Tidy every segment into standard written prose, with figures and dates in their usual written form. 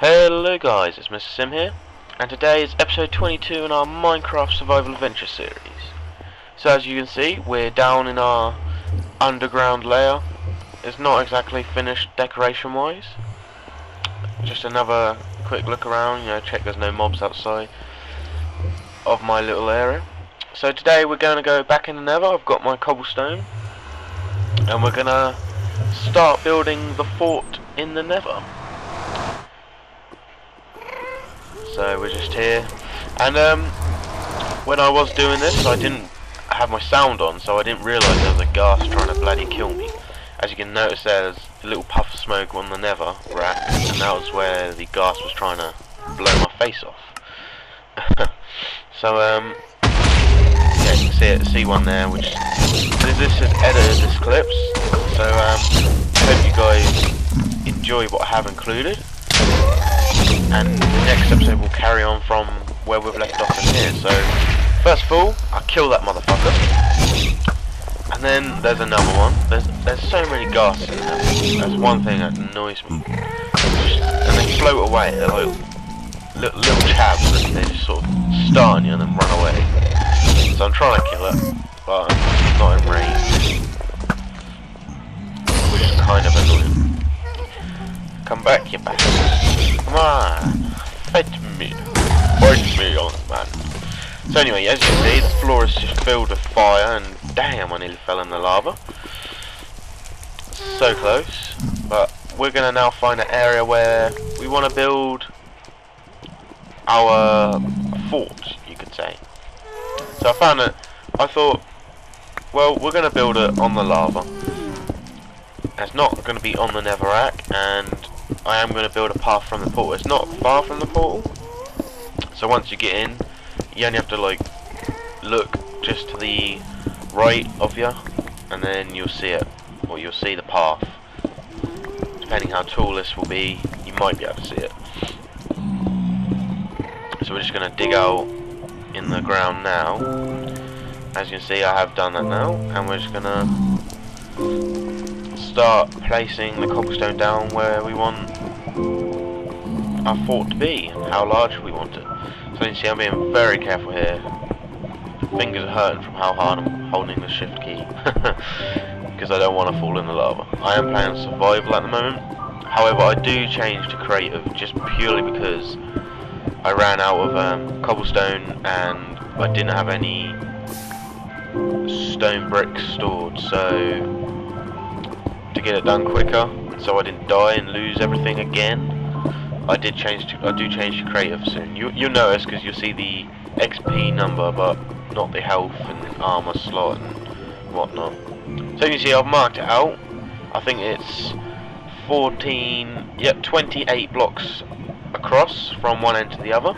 Hello guys, it's Mr. Sim here, and today is episode 22 in our Minecraft Survival Adventure series. So as you can see, we're down in our underground layer. It's not exactly finished decoration wise. Just another quick look around, check there's no mobs outside of my little area. So today we're going to go back in the nether. I've got my cobblestone, and we're going to start building the fort in the nether. So we're just here, and when I was doing this I didn't have my sound on, so I didn't realise there was a ghast trying to bloody kill me. As you can notice, there's a little puff of smoke on the nether rack, and that was where the ghast was trying to blow my face off. So yeah, you can see one there, which this is edited this clips, so hope you guys enjoy what I have included. And the next episode will carry on from where we've left off in here. So first of all, I'll kill that motherfucker, and then there's another one. There's so many ghasts in there. That's one thing that annoys me. And they float away. They're like little chavs, and they just sort of start on you and then run away. So I'm trying to kill it, but I'm not in range, which is kind of annoying. Come back, you bastard. Come on. Fight me. Fight me on, man. So anyway, as you can see, the floor is just filled with fire, and damn, I nearly fell in the lava. So close. But we're going to now find an area where we want to build our fort, you could say. So I found it. I thought, well, we're going to build it on the lava. It's not going to be on the netherrack, and I am going to build a path from the portal. It's not far from the portal, so once you get in, you only have to like look just to the right of you, and then you'll see it, or you'll see the path. Depending how tall this will be, you might be able to see it. So we're just going to dig out in the ground now. As you can see, I have done that now, and we're just going to start placing the cobblestone down where we want our fort to be and how large we want it. So you see, I'm being very careful here. Fingers are hurting from how hard I'm holding the shift key because I don't want to fall in the lava. I am playing survival at the moment. However, I do change to creative just purely because I ran out of cobblestone and I didn't have any stone bricks stored, so to get it done quicker, so I didn't die and lose everything again, I do change to creative soon. You'll notice, because you'll see the XP number, but not the health and armor slot and whatnot. So you can see I've marked it out. I think it's 28 blocks across from one end to the other.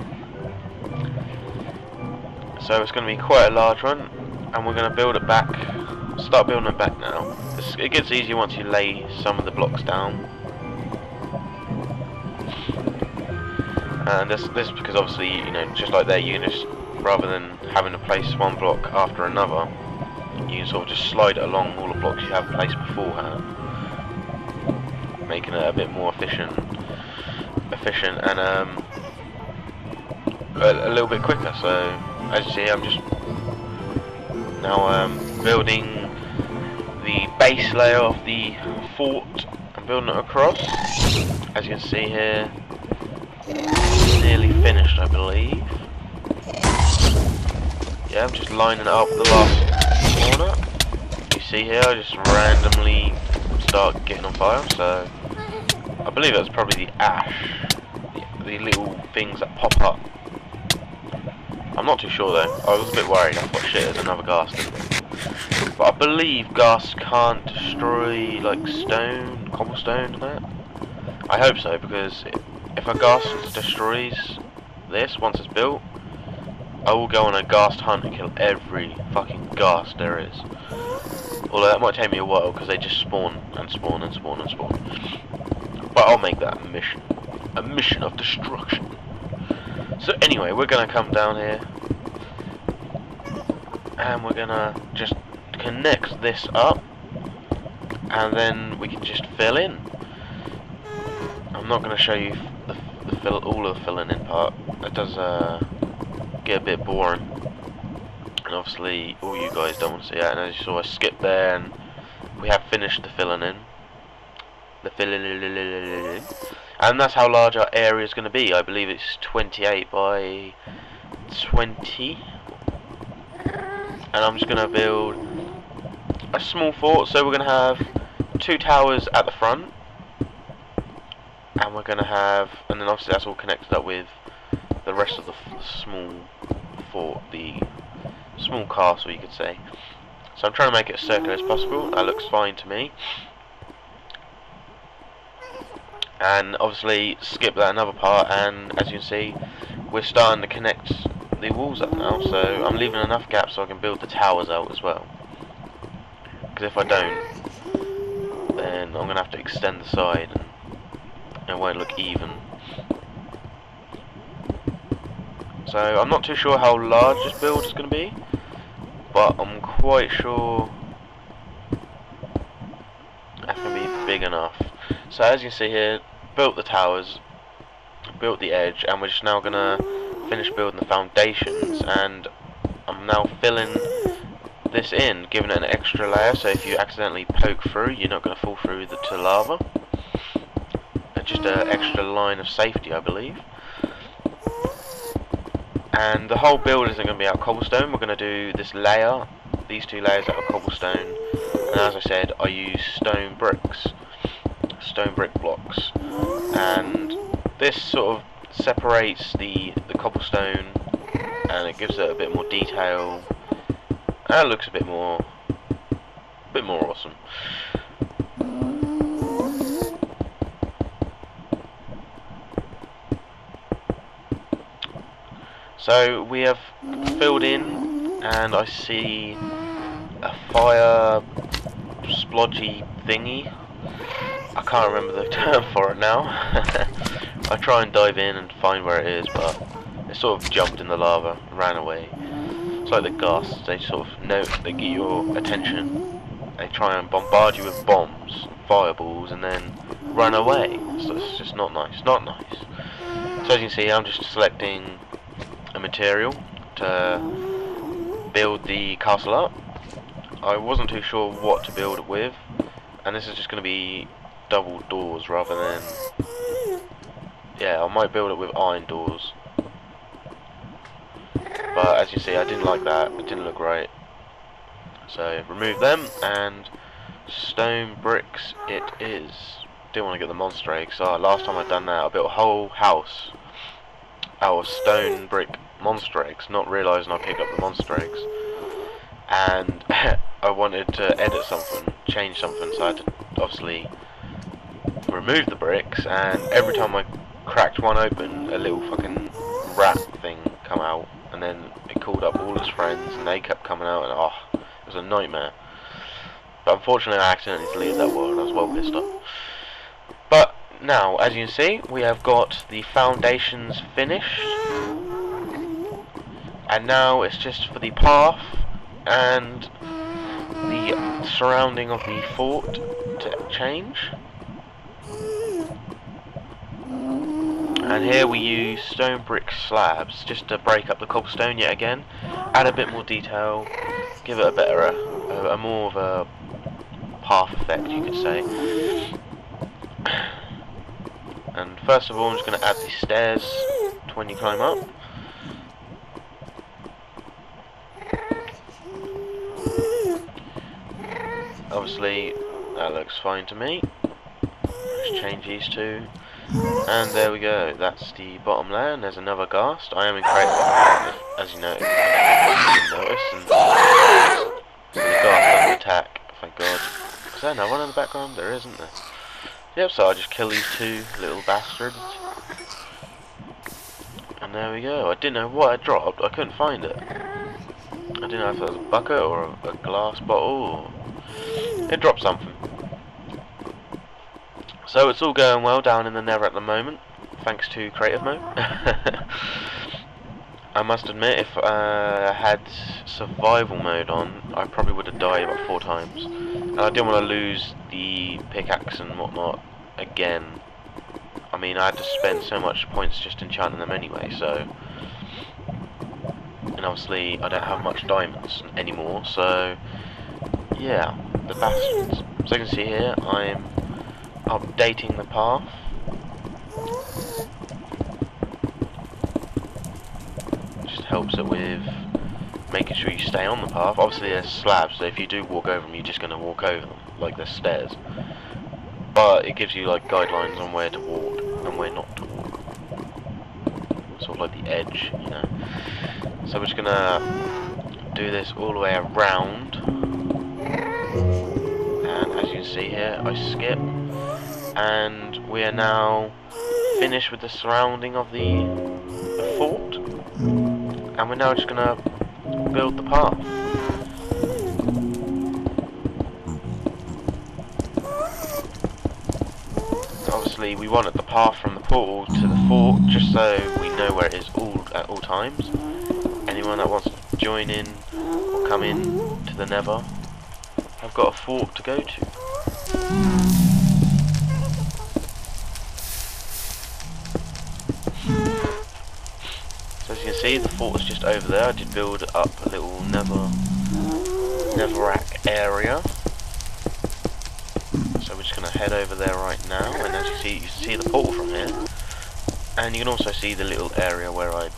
So it's going to be quite a large one, and we're going to build it back. Start building it back now. It gets easier once you lay some of the blocks down. And this is because obviously, just like there, you can just, rather than having to place one block after another, you can sort of just slide it along all the blocks you have placed beforehand, making it a bit more efficient and a little bit quicker. So as you see, I'm just now building the base layer of the fort and building it across. As you can see here, nearly finished, I believe. Yeah, I'm just lining it up the last corner. You see here, I just randomly start getting on fire, so I believe that's probably the ash, the little things that pop up. I'm not too sure though. I was a bit worried. I thought, shit, there's another ghast in there. But I believe ghasts can't destroy like stone, cobblestone and that. I hope so, because if a ghast destroys this once it's built, I will go on a ghast hunt and kill every fucking ghast there is. Although that might take me a while because they just spawn and spawn and spawn and spawn. But I'll make that a mission. A mission of destruction. So anyway, we're gonna come down here and we're gonna just connect this up, and then we can just fill in. I'm not going to show you all of the filling in part. It does get a bit boring, and obviously all you guys don't want to see that. And as you saw, I skipped there, and we have finished the filling in. And that's how large our area is going to be. I believe it's 28 by 20. And I'm just going to build a small fort. So we're going to have 2 towers at the front. And we're going to have, and then obviously that's all connected up with the rest of the small fort, the small castle you could say. So I'm trying to make it as circular as possible. That looks fine to me. And obviously skip that another part, and as you can see, we're starting to connect the walls up now. So I'm leaving enough gaps so I can build the towers out as well. Because if I don't, then I'm going to have to extend the side, and it won't look even. So I'm not too sure how large this build is going to be, but I'm quite sure that can be big enough. So as you can see here, built the towers, built the edge, and we're just now going to finish building the foundations. And I'm now filling this in, giving it an extra layer, so if you accidentally poke through, you're not going to fall through to lava. Just an extra line of safety, I believe. And the whole build isn't going to be out of cobblestone. We're going to do this layer, these 2 layers out of cobblestone, and as I said, I use stone brick blocks, and this sort of separates the cobblestone, and it gives it a bit more detail, and it looks a bit more awesome. So we have filled in, and I see a fire splodgy thingy. I can't remember the term for it now. I try and dive in and find where it is, but it sort of jumped in the lava and ran away. It's like the ghasts, they sort of know, they get your attention. They try and bombard you with bombs, fireballs, and then run away. So it's just not nice, not nice. So as you can see, I'm just selecting a material to build the castle up. I wasn't too sure what to build it with, and this is just going to be double doors rather than, yeah, I might build it with iron doors, but as you see, I didn't like that. It didn't look right, so remove them, and stone bricks it is. Didn't want to get the monster eggs, so last time I'd done that I built a whole house out of stone brick monster eggs, not realising I picked up the monster eggs, and I wanted to edit something, change something, so I had to obviously remove the bricks, and every time I cracked one open, a little fucking rat thing come out, and then it called up all his friends, and they kept coming out, and oh, it was a nightmare. But unfortunately I accidentally deleted that world, and I was well pissed off. But now, as you can see, we have got the foundations finished, and now it's just for the path and the surrounding of the fort to change. And here we use stone brick slabs just to break up the cobblestone yet again, add a bit more detail, give it a better, a more of a path effect, you could say. And first of all, I'm just going to add the stairs to when you climb up. Obviously, that looks fine to me. Let's change these 2. And there we go, that's the bottom layer, and there's another ghast. I am in creative, as you know, and so the ghast doesn't attack, thank God. Is there another one in the background? There isn't there? Yep, so I just kill these 2 little bastards. And there we go. I didn't know what I dropped, I couldn't find it. I didn't know if it was a bucket or a glass bottle, or it dropped something. So it's all going well down in the nether at the moment, thanks to creative mode. I must admit, if I had survival mode on, I probably would have died about 4 times. And I didn't want to lose the pickaxe and whatnot again. I mean, I had to spend so much points just enchanting them anyway, so... And obviously, I don't have much diamonds anymore, so... Yeah, the bastards. So you can see here, I'm updating the path. Just helps it with making sure you stay on the path. Obviously there's slabs, so if you do walk over them, you're just going to walk over them, like there's stairs. But it gives you like guidelines on where to walk and where not to walk. Sort of like the edge, you know. So we're just going to do this all the way around. And as you can see here, I skip. And we are now finished with the surrounding of the fort. And we're now just going to build the path. Obviously we wanted the path from the portal to the fort just so we know where it is at all times. Anyone that wants to join in or come in to the nether, I've got a fort to go to. So as you can see, the fort is just over there. I did build up a little netherrack area. So we're just going to head over there right now, and as you can see the portal from here. And you can also see the little area where I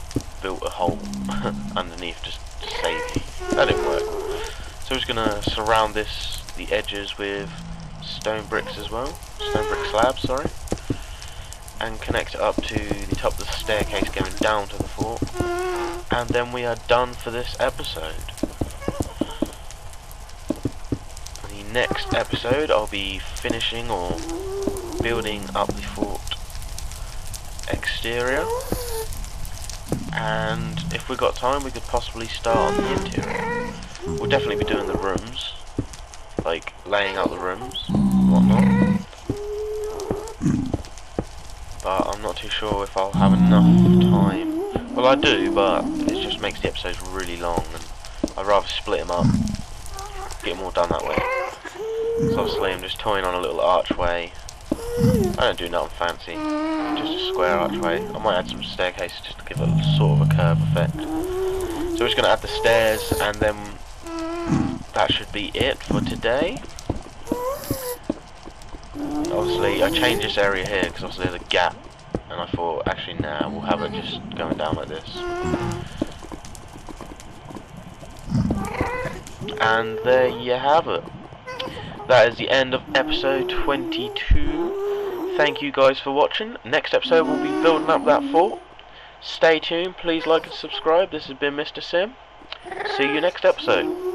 built a hole underneath just to save you. That didn't work. So we're just going to surround the edges with stone bricks as well. Stone brick slabs, sorry. And connect it up to the top of the staircase going down to the fort. And then we are done for this episode. The next episode I'll be finishing or building up the fort exterior. And if we've got time we could possibly start on the interior. We'll definitely be doing the rooms. Like laying out the rooms and whatnot. But I'm not too sure if I'll have enough time. Well, I do, but it just makes the episodes really long, and I'd rather split them up, get them all done that way. So obviously I'm just toying on a little archway. I don't do nothing fancy, just a square archway. I might add some staircases just to give it sort of a curve effect. So we're just going to add the stairs, and then that should be it for today. Obviously I changed this area here because obviously there's a gap, and I thought actually nah, we'll have it just going down like this. And there you have it. That is the end of episode 22. Thank you guys for watching. Next episode we'll be building up that fort. Stay tuned, please like and subscribe. This has been Mr. Sim. See you next episode.